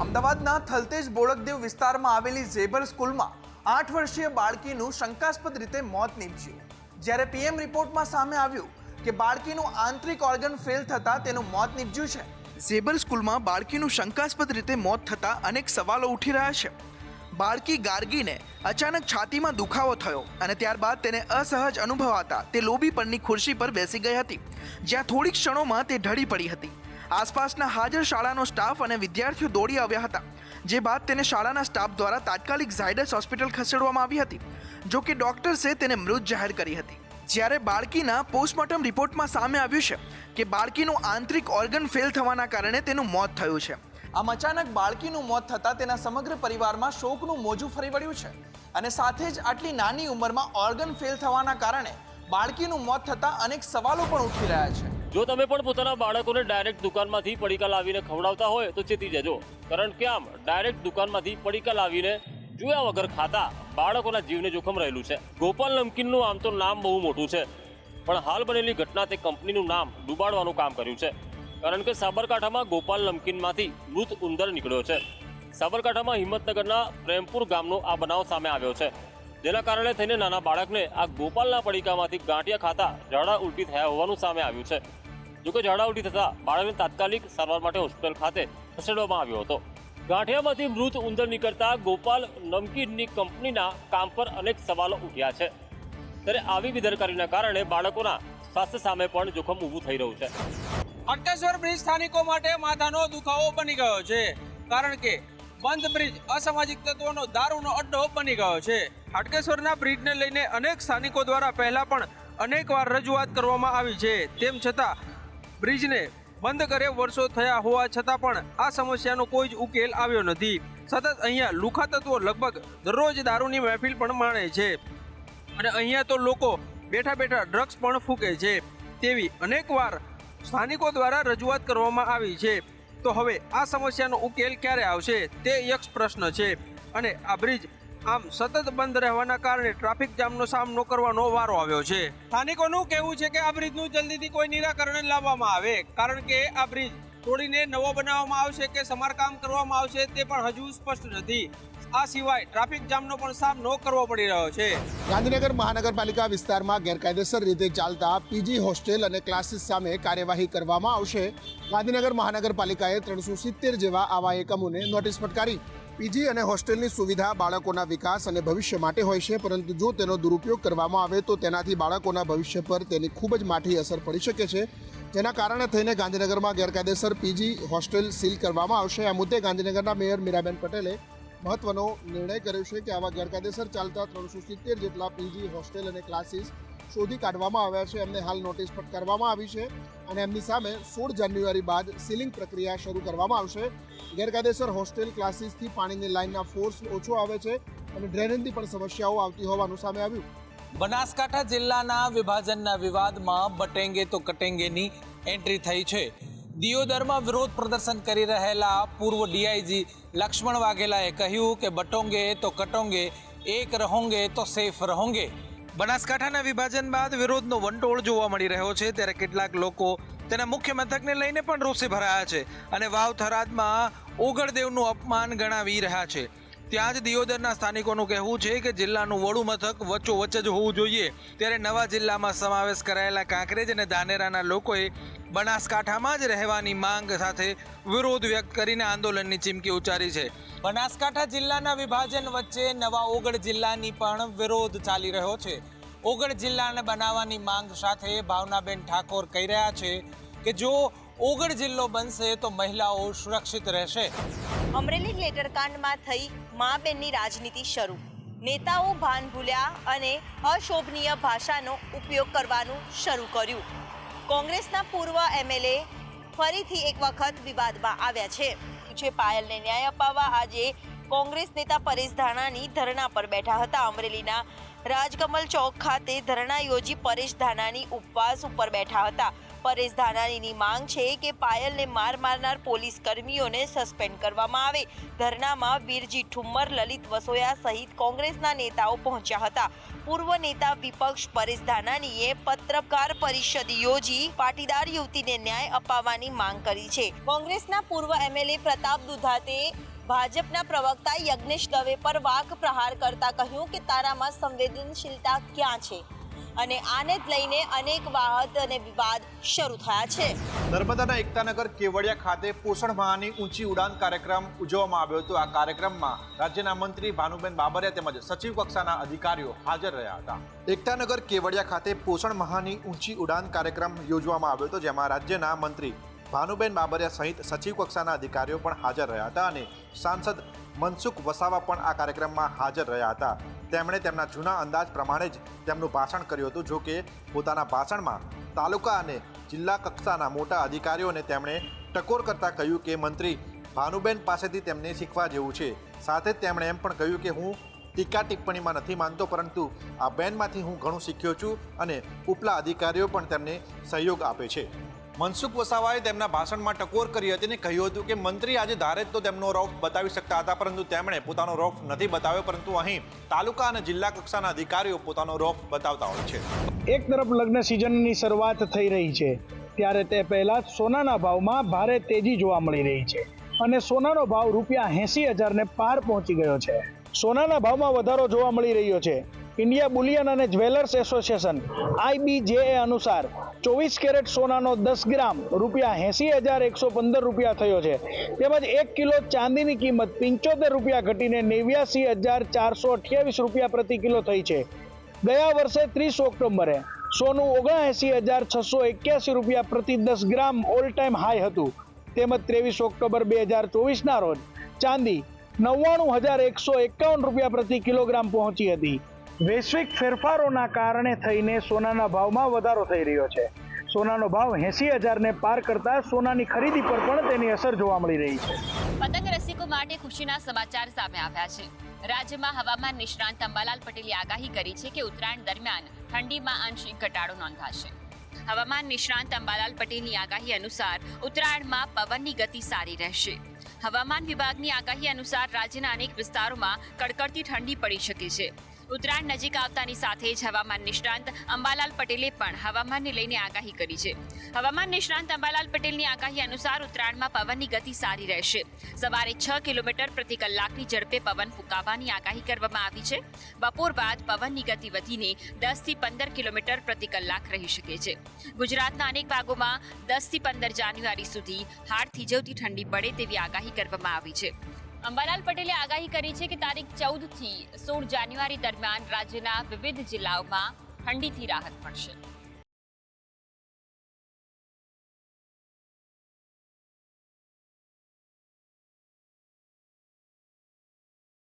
અમદાવાદના થલતેજ બોળકદેવ વિસ્તારમાં આવેલી ઝેબર સ્કૂલમાં 8 વર્ષીય બાળકીનું શંકાસ્પદ રીતે મોત નીપજ્યું. જ્યારે પીએમ રિપોર્ટમાં સામે આવ્યું કે બાળકીનું આંતરિક ઓર્ગન ફેલ થતાં તેનું મોત નીપજ્યું છે. ઝેબર સ્કૂલમાં બાળકીનું શંકાસ્પદ રીતે મોત થતાં અનેક સવાલો ઉઠી રહ્યા છે. બાળકી ગાર્ગીને અચાનક છાતીમાં દુખાવો થયો અને ત્યારબાદ તેને અસહજ અનુભવાતા તે લોબી પરની ખુરશી પર બેસી ગઈ હતી, જ્યાં થોડીક ક્ષણોમાં તે ઢળી પડી હતી. આસપાસના હાજર શાળાનો સ્ટાફ અને વિદ્યાર્થીઓ દોડી આવ્યા હતા, જે બાદ તેને શાળાના સ્ટાફ દ્વારા તાત્કાલિક ઝાયડસ હોસ્પિટલ ખસેડવામાં આવી હતી. જો કે ડોક્ટર્સે તેને મૃત જાહેર કરી હતી. જ્યારે બાળકીના પોસ્ટમોર્ટમ રિપોર્ટમાં સામે આવ્યું છે કે બાળકીનું આંતરિક ઓર્ગન ફેલ થવાના કારણે તેનું મોત થયું છે. આમ અચાનક બાળકીનું મોત થતાં તેના સમગ્ર પરિવારમાં શોકનું મોજું ફરી વળ્યું છે અને સાથે જ આટલી નાની ઉંમરમાં ઓર્ગન ફેલ થવાના કારણે બાળકીનું મોત થતાં અનેક સવાલો પણ ઉઠી રહ્યા છે. જો તમે પણ પોતાના બાળકોને ડાયરેક્ટ દુકાનમાંથી પડીકા લાવીને ખવડાવતા હોય તો ચેતી જજો, કારણ કે આમ ડાયરેક્ટ દુકાનમાંથી પડીકા લાવીને જોયા વગર ખાતા બાળકોના જીવને જોખમ રહેલું છે. ગોપાલ નમકીનનું આમ તો નામ બહુ મોટું છે, પણ હાલ બનેલી ઘટના તે કંપનીનું નામ ડૂબાડવાનું કામ કર્યું છે. કારણ કે સાબરકાંઠામાં ગોપાલ નમકીનમાંથી મૃત ઉંદર નીકળ્યો છે. સાબરકાંઠામાં હિંમતનગરના પ્રેમપુર ગામનો આ બનાવ સામે આવ્યો છે, જેના કારણે થઈને નાના બાળકને આ ગોપાલના પડીકામાંથી ગાંઠિયા ખાતા ઝાડા ઉલટી થયા હોવાનું સામે આવ્યું છે. જોકે ઝાડા ઉલટી થતાં બાળકને તાત્કાલિક સારવાર માટે હોસ્પિટલ ખાતે ખસેડવામાં આવ્યો હતો. ગાંઠિયામાંથી મૃત ઉંદર નીકળતા ગોપાલ નમકીનની કંપનીના કામ પર અનેક સવાલો ઉઠ્યા છે. ત્યારે આવી બેદરકારીના કારણે બાળકોના સ્વાસ્થ્ય સામે પણ જોખમ ઊભું થઈ રહ્યું છે. હાટકેશ્વર બ્રિજ સ્થાનિકો માટે માથાનો દુખાવો બની ગયો છે, કારણ કે બંધ બ્રિજ અસામાજિક તત્વોનો દારૂનો અડ્ડો બની ગયો છે. હાટકેશ્વરના બ્રિજને લઈને અનેક સ્થાનિકો દ્વારા પહેલા પણ અનેકવાર રજૂઆત કરવામાં આવી છે. તેમ છતાં બ્રિજને બંધ કરે વર્ષો થયા હોવા છતાં પણ આ સમસ્યાનો કોઈ જ ઉકેલ આવ્યો નથી. સતત અહીંયા લુખા તત્વો લગભગ દરરોજ દારૂની મહેફિલ પણ માણે છે અને અહીંયા તો લોકો બેઠા બેઠા ડ્રગ્સ પણ ફૂંકે છે. તેવી અનેકવાર સ્થાનિકો દ્વારા રજૂઆત કરવામાં આવી છે. તો હવે આ સમસ્યાનો ઉકેલ ક્યારે આવશે તે યક્ષ પ્રશ્ન છે. અને આ બ્રિજ આમ સતત બંધ રહેવાના કારણે ટ્રાફિક જામનો સામનો કરવાનો વારો આવ્યો છે. સ્થાનિકોનું કહેવું છે કે આ બ્રિજનું જલ્દીથી કોઈ નિરાકરણ લાવવામાં આવે, કારણ કે આ બ્રિજ તોડીને નવો બનાવવામાં આવશે કે સમારકામ કરવામાં આવશે તે પણ હજુ સ્પષ્ટ નથી. આ સિવાય ટ્રાફિક જામનો પણ સામનો કરવો પડી રહ્યો છે. ગાંધીનગર મહાનગરપાલિકા વિસ્તારમાં ગેરકાયદેસર રીતે ચાલતા પીજી હોસ્ટેલ અને ક્લાસીસ સામે કાર્યવાહી કરવામાં આવશે. ગાંધીનગર મહાનગરપાલિકાએ 370 જેવા આવા એકમોને નોટિસ ફટકારી. પીજી અને હોસ્ટેલની સુવિધા બાળકોના વિકાસ અને ભવિષ્ય માટે હોય છે, પરંતુ જો તેનો દુરુપયોગ કરવામાં આવે તો તેનાથી બાળકોના ભવિષ્ય પર તેની ખૂબ જ માઠી અસર પડી શકે છે. જેના કારણે થઈને ગાંધીનગરમાં ગેરકાયદેસર પીજી હોસ્ટેલ સીલ કરવામાં આવશે. આ મુદ્દે ગાંધીનગરના મેયર મીરાબેન પટેલે મહત્વનો નિર્ણય કર્યો છે કે આવા ગેરકાયદેસર ચાલતા 370 જેટલા પીજી હોસ્ટેલ અને ક્લાસીસ શોધી કાઢવામાં આવ્યા છે. એમને હાલ નોટિસ ફટકારવામાં આવી છે અને એમની સામે 16 જાન્યુઆરી બાદ સીલિંગ પ્રક્રિયા શરૂ કરવામાં આવશે. ગેરકાયદેસર હોસ્ટેલ ક્લાસીસથી પાણીની લાઇનના ફોર્સ ઓછો આવે છે અને ડ્રેનેજની પણ સમસ્યાઓ આવતી હોવાનું સામે આવ્યું. બનાસકાંઠા જિલ્લાના વિભાજનના વિવાદમાં બટેંગે તો કટેંગેની એન્ટ્રી થઈ છે. દિયોદરમાં વિરોધ પ્રદર્શન કરી રહેલા પૂર્વ ડીઆઈજી લક્ષ્મણ વાઘેલાએ કહ્યું કે બટોંગે તો કટોંગે, એક રહોંગે તો સેફ રહોંગે. બનાસકાંઠાના વિભાજન બાદ વિરોધનો વંટોળ જોવા મળી રહ્યો છે, ત્યારે કેટલાક લોકો તેના મુખ્ય મથકને લઈને પણ રોષે ભરાયા છે અને વાવ થરાદમાં ઓગળદેવનું અપમાન ગણાવી રહ્યા છે. ત્યાં જ દિયોદરના સ્થાનિકોનું કહેવું છે કે જિલ્લાનું વડું મથક વચ્ચોવચ્ચ જ હોવું જોઈએ. ત્યારે નવા જિલ્લામાં સમાવેશ કરાયેલા કાંકરેજ અને ધાનેરાના લોકોએ બનાસકાંઠામાં જ રહેવાની માંગ સાથે વિરોધ વ્યક્ત કરીને આંદોલનની ચીમકી ઉચ્ચારી છે. બનાસકાંઠા જિલ્લાના વિભાજન વચ્ચે નવા ઓગળ જિલ્લાની પણ વિરોધ ચાલી રહ્યો છે. ઓગળ જિલ્લાને બનાવવાની માંગ સાથે ભાવનાબેન ઠાકોર કહી રહ્યા છે કે જો ઓગળ જિલ્લો બનશે તો મહિલાઓ સુરક્ષિત રહેશે. અમરેલી ગ્લેટરકાંડમાં થઈ મા બેનની રાજનીતિ શરૂ. નેતાઓ ભાન ભૂલ્યા અને અશોભનીય ભાષાનો ઉપયોગ કરવાનું શરૂ કર્યું. કોંગ્રેસના પૂર્વ એમએલએ ફરીથી એક વખત વિવાદમાં આવ્યા છે. પાયલને ન્યાય અપાવવા આજે કોંગ્રેસ નેતા પરેશ ધાનાણી ધરણા પર બેઠા હતા. અમરેલીના રાજકમલ ચોક ખાતે ધરણા યોજી પરેશ ધાનાણી ઉપવાસ ઉપર બેઠા હતા. પરેશ ધાનાણીની માંગ છે કે પાયલને માર મારનાર પોલીસ કર્મીઓને સસ્પેન્ડ કરવામાં આવે. ધરણામાં વીરજી ઠુમ્મર, લલિત વસોયા સહિત કોંગ્રેસના નેતાઓ પહોંચ્યા હતા. પૂર્વ નેતા વિપક્ષ પરેશ ધાનાણીએ પત્રકાર પરિષદ યોજી પાટીદાર યુવતીને ન્યાય અપાવવાની માંગ કરી છે. કોંગ્રેસના પૂર્વ એમએલએ પ્રતાપ દુધાતે ભાજપના પ્રવક્તા યજ્ઞેશ દવે પર વાક પ્રહાર કરતા કહ્યું કે તારામાં સંવેદનશીલતા ક્યાં છે અને આને જ લઈને અનેક વાદ અને વિવાદ શરૂ થયા છે. નર્મદાના એકતાનગર કેવડિયા ખાતે પોષણ માહની ઊંચી ઉડાન કાર્યક્રમ ઉજવવામાં આવ્યો હતો. આ કાર્યક્રમમાં રાજ્યના મંત્રી ભાનુબેન બાબરિયા તેમજ સચિવ કક્ષાના અધિકારીઓ હાજર રહ્યા હતા. એકતાનગર કેવડિયા ખાતે પોષણ માહની ઊંચી ઉડાન કાર્યક્રમ યોજવામાં આવ્યો હતો, જેમાં રાજ્યના મંત્રી ભાનુબેન બાબરિયા સહિત સચિવ કક્ષાના અધિકારીઓ પણ હાજર રહ્યા હતા અને સાંસદ મનસુખ વસાવા પણ આ કાર્યક્રમમાં હાજર રહ્યા હતા. તેમણે તેમના જૂના અંદાજ પ્રમાણે જ તેમનું ભાષણ કર્યું હતું. જો કે પોતાના ભાષણમાં તાલુકા અને જિલ્લા કક્ષાના મોટા અધિકારીઓને તેમણે ટકોર કરતા કહ્યું કે મંત્રી ભાનુબેન પાસેથી તેમને શીખવા જેવું છે. સાથે જ તેમણે એમ પણ કહ્યું કે હું ટીકા ટિપ્પણીમાં નથી માનતો, પરંતુ આ બેનમાંથી હું ઘણું શીખ્યો છું અને ઉપલા અધિકારીઓ પણ તેમને સહયોગ આપે છે. મનસુખ વસાવાએ તેમના ભાષણમાં ટકોર કરી હતી અને કહ્યું હતું કે મંત્રી આજે ધારે તો તેમનો રોફ બતાવી શકતા હતા, પરંતુ તેમણે પોતાનો રોફ નથી બતાવ્યો, પરંતુ અહીં તાલુકા અને જિલ્લા કક્ષાના અધિકારીઓ પોતાનો રોફ બતાવતા હોય છે. એક તરફ લગ્ન સિઝનની શરૂઆત થઈ રહી છે, ત્યારે તે પહેલા સોનાના ભાવમાં ભારે તેજી જોવા મળી રહી છે અને સોનાનો ભાવ ₹80,000 ને પાર પહોંચી ગયો છે. સોનાના ભાવમાં વધારો જોવા મળી રહ્યો છે. ઇન્ડિયા બુલિયન અને જ્વેલર્સ એસોસિએશન IBJA અનુસાર 24 કેરેટ સોનાનો 10 ગ્રામ ₹80,115 થયો છે. તેમજ 1 કિલો ચાંદીની કિંમત ₹75 ઘટીને ₹89,428 પ્રતિ કિલો થઈ છે. ગયા વર્ષે 30 ઓક્ટોબરે સોનું ₹79,681 પ્રતિ 10 ગ્રામ ઓલ ટાઈમ હાઈ હતું. તેમજ 23 ઓક્ટોબર 2024ના રોજ ચાંદી ₹99,151 પ્રતિ કિલોગ્રામ પહોંચી હતી. વૈશ્વિક ફેરફારોના કારણે થઈને સોનાના ભાવમાં વધારો થઈ રહ્યો છે. સોનાનો ભાવ 80,000 ને પાર કરતા સોનાની ખરીદી પર પણ તેની અસર જોવા મળી રહી છે. પતંગ રસિકો માટે ખુશીના સમાચાર સામે આવ્યા છે. રાજ્યમાં હવામાન નિષ્ણાંત અંબાલાલ પટેલે આગાહી કરી છે કે ઉત્તરાયણ દરમિયાન ઠંડીમાં આંશિક ઘટાડો નોંધાશે. હવામાન નિષ્ણાંત અંબાલાલ પટેલની આગાહી અનુસાર ઉત્તરાયણમાં પવનની ગતિ સારી રહેશે. હવામાન વિભાગની આગાહી અનુસાર રાજ્યના અનેક વિસ્તારોમાં કડકડતી ઠંડી પડી શકે છે. ઉત્તરાયણ નજીક આવતાની સાથે જ હવામાન નિષ્ણાંત અંબાલાલ પટેલે પણ હવામાનને લઈને આગાહી કરી છે. હવામાન નિષ્ણાંત અંબાલાલ પટેલની આગાહી અનુસાર ઉત્તરાયણમાં પવનની ગતિ સારી રહેશે. સવારે 6 કિલોમીટર પ્રતિ કલાકની ઝડપે પવન ફૂંકાવાની આગાહી કરવામાં આવી છે. બપોર બાદ પવનની ગતિ વધીને 10 થી 15 કિલોમીટર પ્રતિ કલાક રહી શકે છે. ગુજરાતના અનેક ભાગોમાં 10 થી 15 જાન્યુઆરી સુધી હાડ થીજવતી ઠંડી પડે તેવી આગાહી કરવામાં આવી છે. અંબાલાલ પટેલે આગાહી કરી છે કે તારીખ 14 થી 16 જાન્યુઆરી દરમિયાન રાજ્યના વિવિધ જિલ્લાઓમાં ઠંડીથી રાહત મળશે.